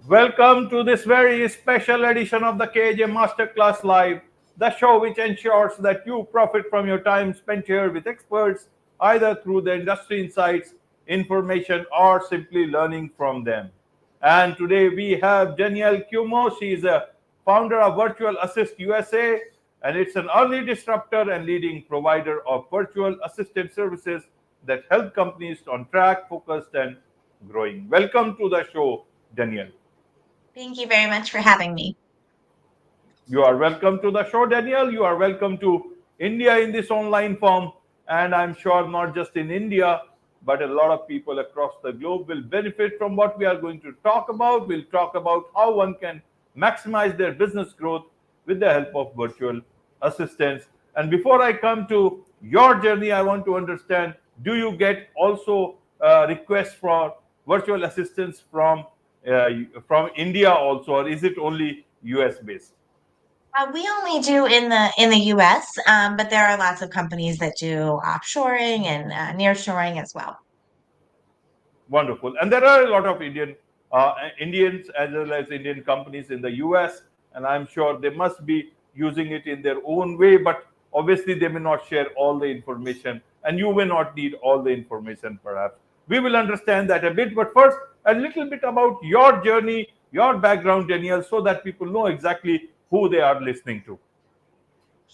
Welcome to this very special edition of the KJ Masterclass Live, the show which ensures that you profit from your time spent here with experts, either through the industry insights, information, or simply learning from them. And today we have Danielle Cuomo. She is a founder of Virtual Assist USA, and it's an early disruptor and leading provider of virtual assistant services that help companies on track, focused, and growing. Welcome to the show, Danielle. Thank you very much for having me. You are welcome to the show, Daniel. You are welcome to India in this online form. And I'm sure not just in India, but a lot of people across the globe will benefit from what we are going to talk about. We'll talk about how one can maximize their business growth with the help of virtual assistants. And before I come to your journey, I want to understand, do you get also requests for virtual assistants uh, from India also, or is it only US based? We only do in the U.S., but there are lots of companies that do offshoring and nearshoring as well. Wonderful. And there are a lot of Indians as well as Indian companies in the US, and I'm sure they must be using it in their own way, but obviously they may not share all the information, and you may not need all the information perhaps. We will understand that a bit, but first, a little bit about your journey, your background, Danielle, so that people know exactly who they are listening to.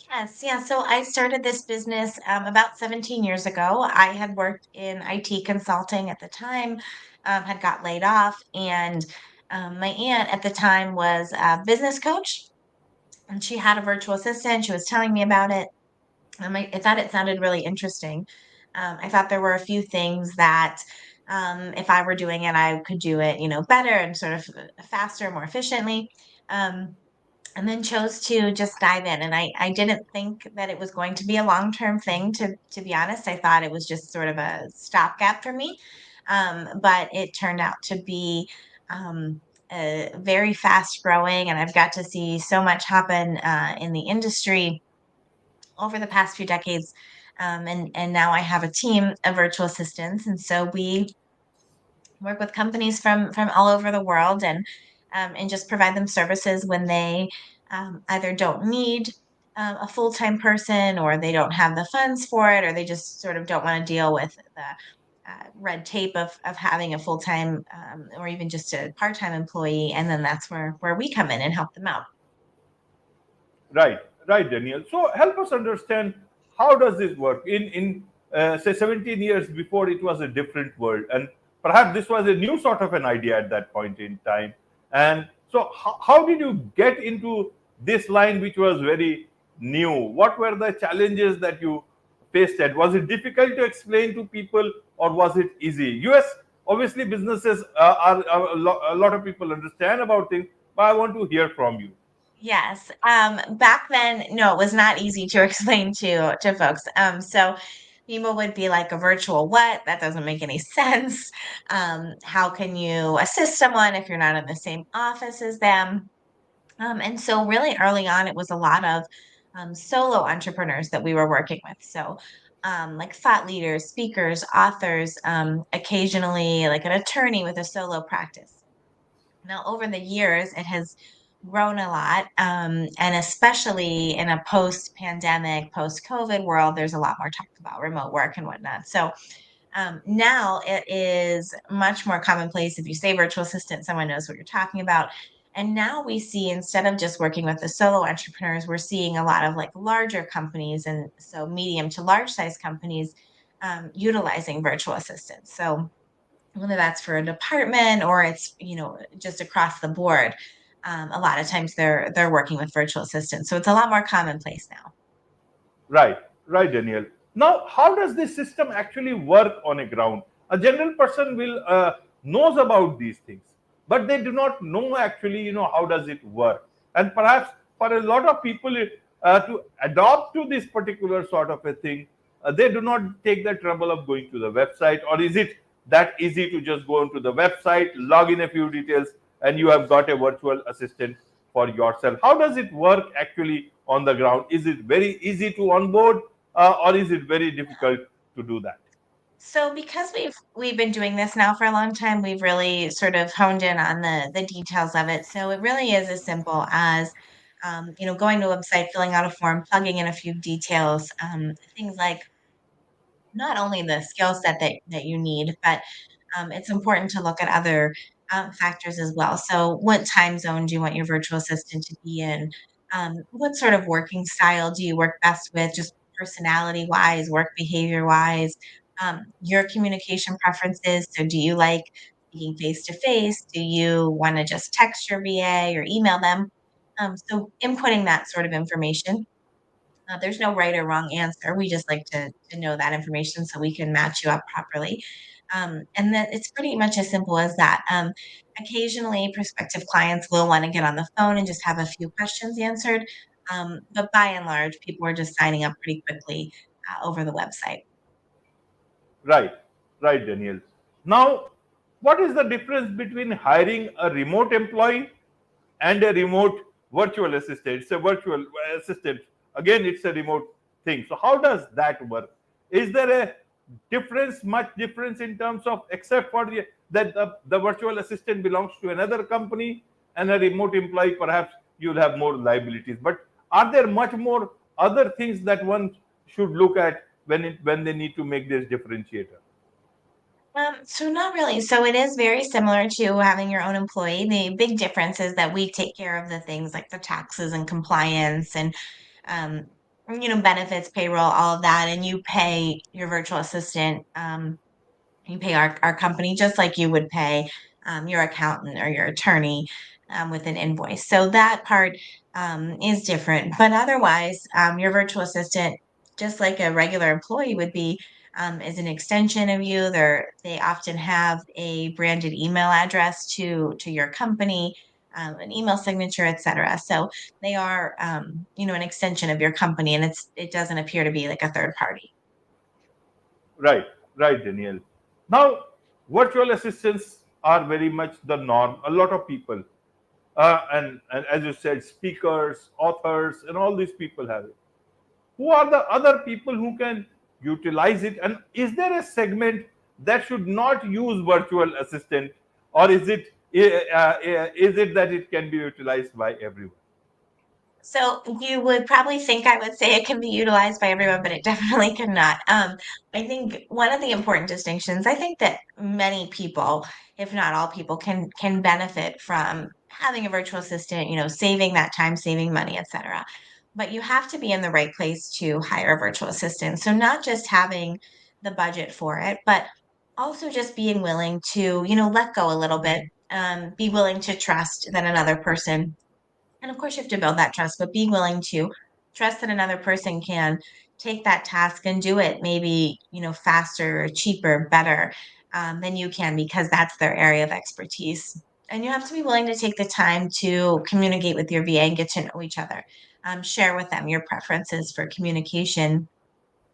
Yes, yeah. So I started this business about 17 years ago. I had worked in IT consulting at the time, had got laid off, and my aunt at the time was a business coach, and she had a virtual assistant. She was telling me about it. I thought it sounded really interesting. I thought there were a few things that, if I were doing it, I could do it, better and sort of faster, more efficiently. Um, and then chose to just dive in. And I didn't think that it was going to be a long term thing. To be honest, I thought it was just sort of a stopgap for me. But it turned out to be. Very fast growing, and I've got to see so much happen in the industry over the past few decades. And now I have a team of virtual assistants, and so we work with companies from all over the world, and just provide them services when they either don't need a full time person, or they don't have the funds for it, or they just sort of don't want to deal with the red tape of having a full time or even just a part time employee. And then that's where we come in and help them out. Right, right, Daniel. So help us understand, how does this work? In say 17 years before, it was a different world, and perhaps this was a new sort of an idea at that point in time. And so, how did you get into this line, which was very new? What were the challenges that you faced? At was it difficult to explain to people, or was it easy? US, obviously, businesses a lot of people understand about things, but I want to hear from you. Yes. Back then, no, it was not easy to explain to folks. So people would be like, a virtual what? That doesn't make any sense. How can you assist someone if you're not in the same office as them? And so really early on, it was a lot of solo entrepreneurs that we were working with. So like thought leaders, speakers, authors, occasionally like an attorney with a solo practice. Now, over the years, it has grown a lot, and especially in a post-pandemic, post-COVID world, there's a lot more talk about remote work and whatnot. So now it is much more commonplace. If you say virtual assistant, someone knows what you're talking about. And now we see, instead of just working with the solo entrepreneurs, we're seeing a lot of like larger companies, and so medium to large size companies utilizing virtual assistants. So whether that's for a department or it's just across the board, a lot of times they're working with virtual assistants, so it's a lot more commonplace now. Right, right, Daniel. Now, how does this system actually work on a ground? A general person will knows about these things, but they do not know actually, how does it work? And perhaps for a lot of people to adopt to this particular sort of a thing, they do not take the trouble of going to the website, or is it that easy to just go onto the website, log in a few details, and you have got a virtual assistant for yourself? How does it work actually on the ground? Is it very easy to onboard, or is it very difficult to do that? So because we've been doing this now for a long time, we've really sort of honed in on the details of it. So it really is as simple as going to a website, filling out a form, plugging in a few details, things like not only the skill set that you need, but it's important to look at other factors as well. So, what time zone do you want your virtual assistant to be in? What sort of working style do you work best with, just personality wise, work behavior wise? Your communication preferences. So, do you like speaking face to face? Do you want to just text your VA or email them? So, inputting that sort of information. There's no right or wrong answer. We just like to know that information so we can match you up properly. And then it's pretty much as simple as that. Occasionally, prospective clients will want to get on the phone and just have a few questions answered. But by and large, people are just signing up pretty quickly over the website. Right, right, Daniel. Now, what is the difference between hiring a remote employee and a remote virtual assistant? It's a virtual assistant. Again, it's a remote thing. So, how does that work? Is there a difference, much difference in terms of, except for the virtual assistant belongs to another company and a remote employee, perhaps you'll have more liabilities. But are there much more other things that one should look at when they need to make this differentiator? So not really. So it is very similar to having your own employee. The big difference is that we take care of the things like the taxes and compliance and um, benefits, payroll, all of that, and you pay your virtual assistant. You pay our company just like you would pay your accountant or your attorney with an invoice. So that part is different. But otherwise, your virtual assistant, just like a regular employee would be, is an extension of you. They often have a branded email address to your company, an email signature, etc. So they are, an extension of your company, and it doesn't appear to be like a third party. Right, right, Daniel. Now, virtual assistants are very much the norm. A lot of people, and as you said, speakers, authors, and all these people have it. Who are the other people who can utilize it? And is there a segment that should not use virtual assistant, or is it that it can be utilized by everyone? So you would probably think I would say it can be utilized by everyone, but it definitely cannot. I think one of the important distinctions, I think that many people, if not all people, can benefit from having a virtual assistant, saving that time, saving money, etc. But you have to be in the right place to hire a virtual assistant. So not just having the budget for it, but also just being willing to, let go a little bit, be willing to trust that another person, and of course, you have to build that trust, but being willing to trust that another person can take that task and do it maybe, faster, cheaper, better than you can because that's their area of expertise. And you have to be willing to take the time to communicate with your VA and get to know each other. Share with them your preferences for communication,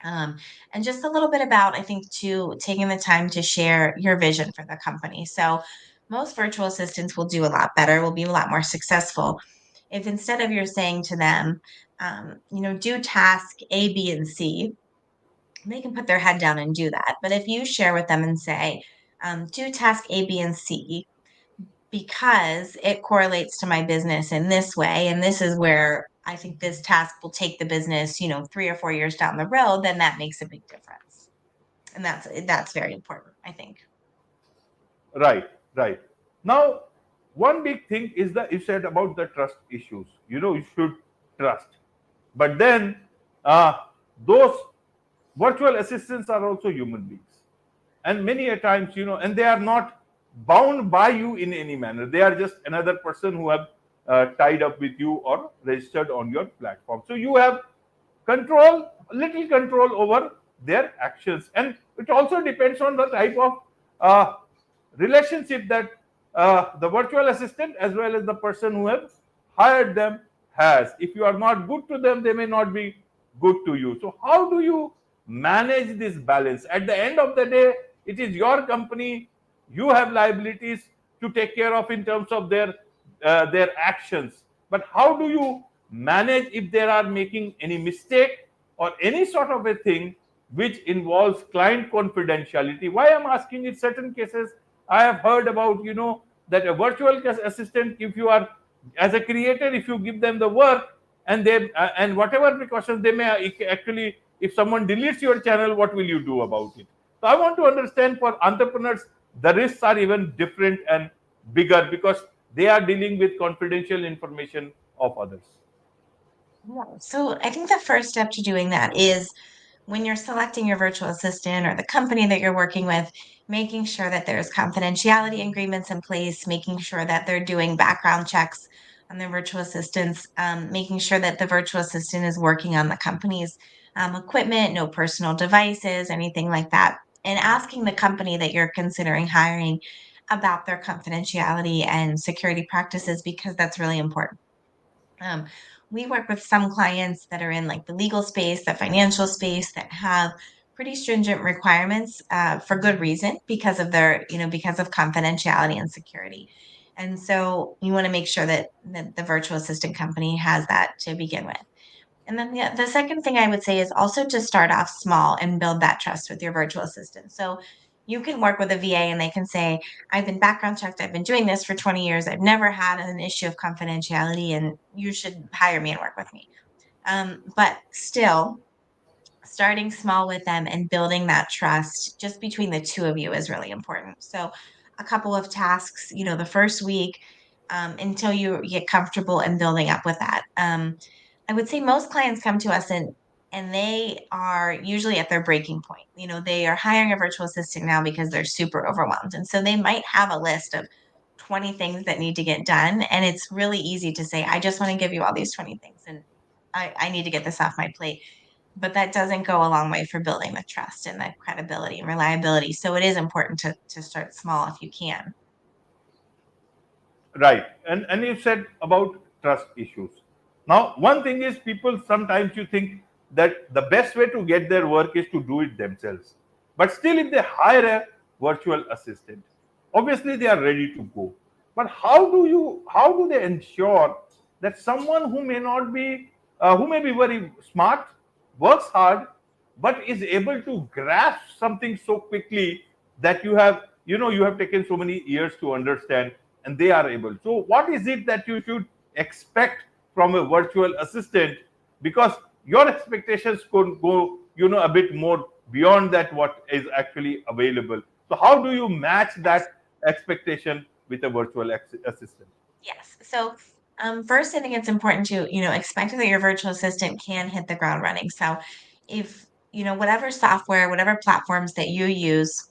um, and just a little bit about, I think, too, taking the time to share your vision for the company. So, most virtual assistants will do a lot better, will be a lot more successful if instead of you're saying to them, do task A, B, and C, they can put their head down and do that. But if you share with them and say, do task A, B, and C, because it correlates to my business in this way, and this is where I think this task will take the business, 3 or 4 years down the road, then that makes a big difference. And that's very important, I think. Right, right. Now, one big thing is that you said about the trust issues. You should trust. But then, uh, those virtual assistants are also human beings. And many a times, and they are not bound by you in any manner. They are just another person who have tied up with you or registered on your platform. So you have little control over their actions. And it also depends on the type of uh, relationship that the virtual assistant as well as the person who has hired them has. If you are not good to them, they may not be good to you. So how do you manage this balance? At the end of the day, it is your company. You have liabilities to take care of in terms of their actions. But how do you manage if they are making any mistake or any sort of a thing? which involves client confidentiality. Why I'm asking, in certain cases I have heard about, that a virtual assistant, if you are as a creator, if you give them the work, and they and whatever precautions they may actually, if someone deletes your channel, what will you do about it? So I want to understand, for entrepreneurs the risks are even different and bigger, because they are dealing with confidential information of others. Yeah. So I think the first step to doing that is when you're selecting your virtual assistant or the company that you're working with, making sure that there's confidentiality agreements in place, making sure that they're doing background checks on their virtual assistants, making sure that the virtual assistant is working on the company's equipment, no personal devices, anything like that. And asking the company that you're considering hiring about their confidentiality and security practices, because that's really important. um, we work with some clients that are in like the legal space, the financial space, that have pretty stringent requirements for good reason, because of their, because of confidentiality and security. And so you want to make sure that the virtual assistant company has that to begin with. And then the second thing I would say is also to start off small and build that trust with your virtual assistant. So you can work with a VA and they can say, I've been background checked, I've been doing this for 20 years, I've never had an issue of confidentiality, and you should hire me and work with me. But still, starting small with them and building that trust just between the two of you is really important. So, a couple of tasks, the first week, until you get comfortable and building up with that. I would say most clients come to us and they are usually at their breaking point. They are hiring a virtual assistant now because they're super overwhelmed. And so they might have a list of 20 things that need to get done. And it's really easy to say, I just want to give you all these 20 things and I need to get this off my plate. But that doesn't go a long way for building the trust and the credibility and reliability. So it is important to start small if you can. Right. And you said about trust issues. Now, one thing is, people sometimes, you think that the best way to get their work is to do it themselves. But still, if they hire a virtual assistant, obviously they are ready to go. But how do they ensure that someone who may not be who may be very smart, works hard, but is able to grasp something so quickly, that you have taken so many years to understand, and they are able. So what is it that you should expect from a virtual assistant? Because your expectations could go, a bit more beyond that what is actually available. So how do you match Yes. that expectation with a virtual assistant? Yes. So, first, I think it's important to, expect that your virtual assistant can hit the ground running. So, if, whatever software, whatever platforms that you use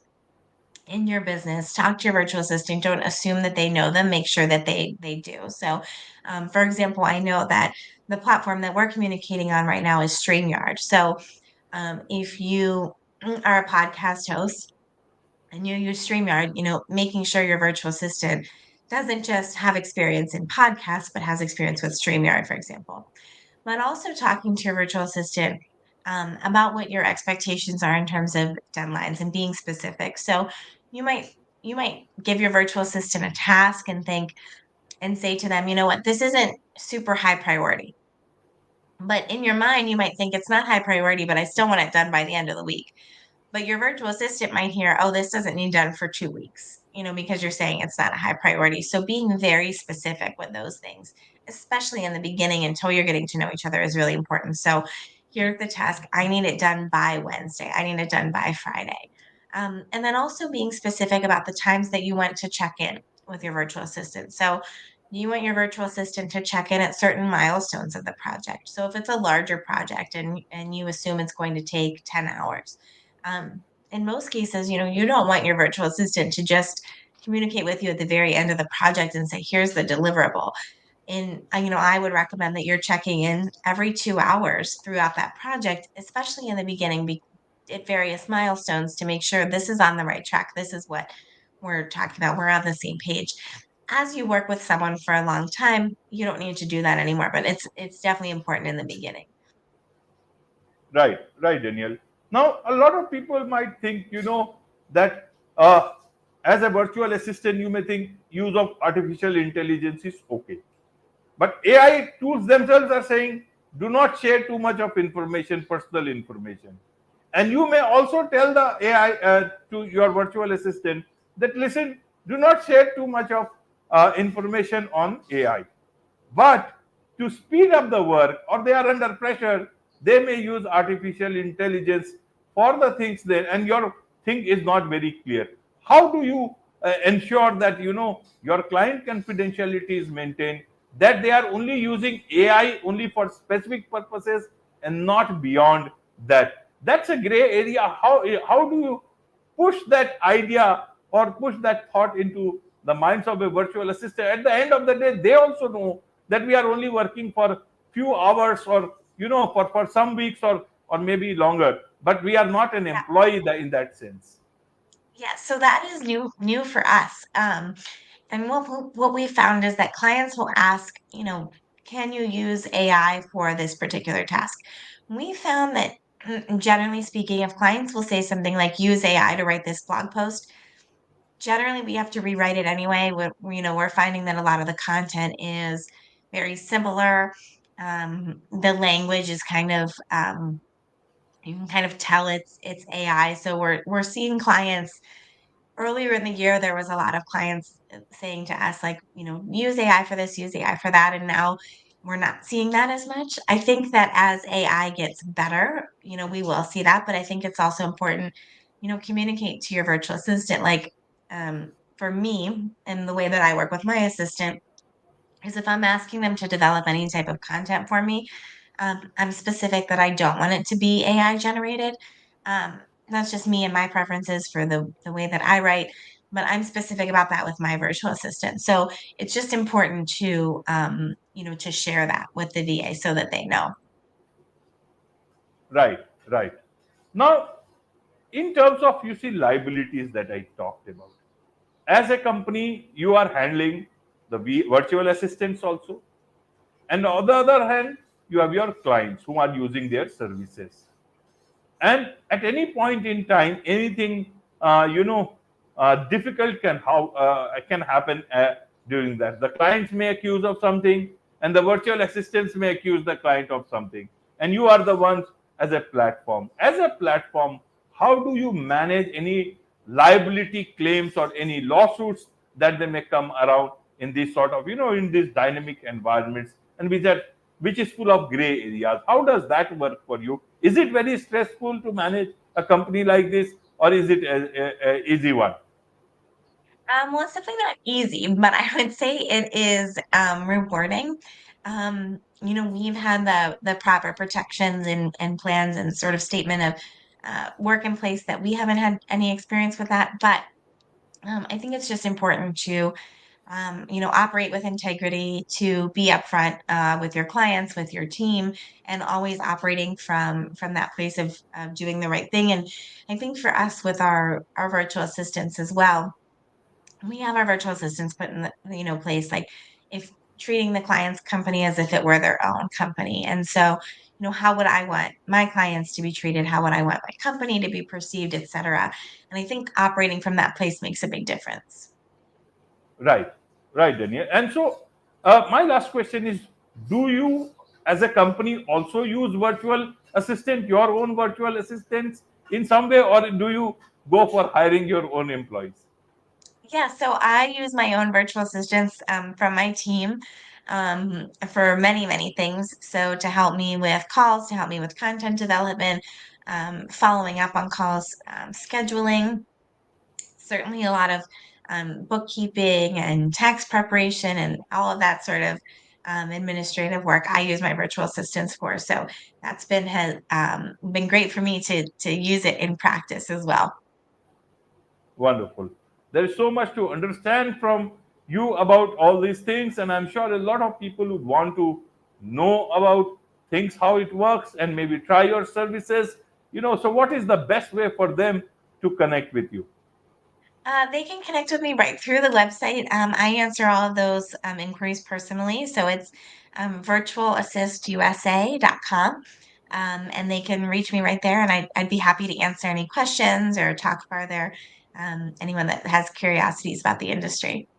in your business, talk to your virtual assistant. Don't assume that they know them. Make sure that they do. So, for example, I know that the platform that we're communicating on right now is StreamYard. So, if you are a podcast host and you use StreamYard, making sure your virtual assistant doesn't just have experience in podcasts, but has experience with StreamYard, for example. But also talking to your virtual assistant about what your expectations are in terms of deadlines and being specific. So you might you might give your virtual assistant a task and think and say to them, you know what, this isn't super high priority. But in your mind, you might think it's not high priority, but I still want it done by the end of the week. But your virtual assistant might hear, oh, this doesn't need done for 2 weeks, because you're saying it's not a high priority. So being very specific with those things, especially in the beginning until you're getting to know each other, is really important. So here's the task. I need it done by Wednesday. I need it done by Friday. And then also being specific about the times that you want to check in with your virtual assistant. So you want your virtual assistant to check in at certain milestones of the project. So if it's a larger project and you assume it's going to take 10 hours, in most cases, you don't want your virtual assistant to just communicate with you at the very end of the project and say, here's the deliverable. And, I would recommend that you're checking in every 2 hours throughout that project, especially in the beginning, at various milestones, to make sure this is on the right track. This is what we're talking about. We're on the same page. As you work with someone for a long time, you don't need to do that anymore, but it's definitely important in the beginning. Right, right, Daniel. Now, a lot of people might think, that as a virtual assistant, you may think use of artificial intelligence is okay. But AI tools themselves are saying, do not share too much of information, personal information. And you may also tell the AI to your virtual assistant that listen, do not share too much of information on AI. But to speed up the work, or they are under pressure, they may use artificial intelligence for the things there, and your thing is not very clear. How do you ensure that your client confidentiality is maintained, that they are only using AI only for specific purposes and not beyond that? That's a gray area. How do you push that idea or push that thought into the minds of a virtual assistant? At the end of the day, they also know that we are only working for few hours, or for some weeks, or maybe longer, but we are not an Yeah. employee in that sense. Yeah, so that is new for us. And what we found is that clients will ask, can you use AI for this particular task? We found that generally speaking, if clients will say something like use AI to write this blog post, generally we have to rewrite it anyway. We're finding that a lot of the content is very similar. The language is kind of you can kind of tell it's AI. So we're seeing clients earlier in the year, there was a lot of clients saying to us, like, use AI for this, use AI for that. And now we're not seeing that as much. I think that as AI gets better, we will see that. But I think it's also important, communicate to your virtual assistant. Like for me, and the way that I work with my assistant is if I'm asking them to develop any type of content for me, I'm specific that I don't want it to be AI generated. That's just me and my preferences for the way that I write, but I'm specific about that with my virtual assistant. So it's just important to share that with the VA so that they know. Right, right. Now, in terms of, liabilities that I talked about, as a company, you are handling the virtual assistants also, and on the other hand, you have your clients who are using their services. And at any point in time, anything difficult can happen during that. The clients may accuse of something, and the virtual assistants may accuse the client of something, and you are the ones as a platform. As a platform, how do you manage any liability claims or any lawsuits that they may come around in this sort of, in these dynamic environments, and which is full of gray areas? How does that work for you? Is it very stressful to manage a company like this, or is it a easy one? Well, it's definitely not easy, but I would say it is rewarding. We've had the proper protections and plans and sort of statement of work in place that we haven't had any experience with that. But I think it's just important to operate with integrity, to be upfront with your clients, with your team, and always operating from that place of doing the right thing. And I think for us with our virtual assistants as well, we have our virtual assistants put in the place like if treating the client's company as if it were their own company. And so how would I want my clients to be treated, how would I want my company to be perceived, etc. And I think operating from that place makes a big difference. Right, right, Daniel. And so, my last question is: do you, as a company, also use virtual assistant, your own virtual assistants in some way, or do you go for hiring your own employees? Yeah, so I use my own virtual assistants from my team for many, many things. So to help me with calls, to help me with content development, following up on calls, scheduling, certainly a lot of bookkeeping and tax preparation and all of that sort of administrative work I use my virtual assistants for. So that's been great for me to use it in practice as well. Wonderful. There is so much to understand from you about all these things, and I'm sure a lot of people would want to know about things, how it works, and maybe try your services. So what is the best way for them to connect with you? They can connect with me right through the website. I answer all of those inquiries personally. So it's virtualassistusa.com. And they can reach me right there, and I'd be happy to answer any questions or talk further. Anyone that has curiosities about the industry.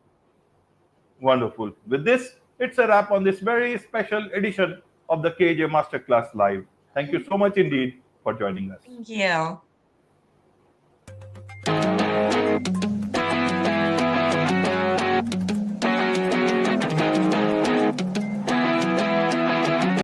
Wonderful. With this, it's a wrap on this very special edition of the KJ Masterclass Live. Thank you so much indeed. for joining us. Thank you.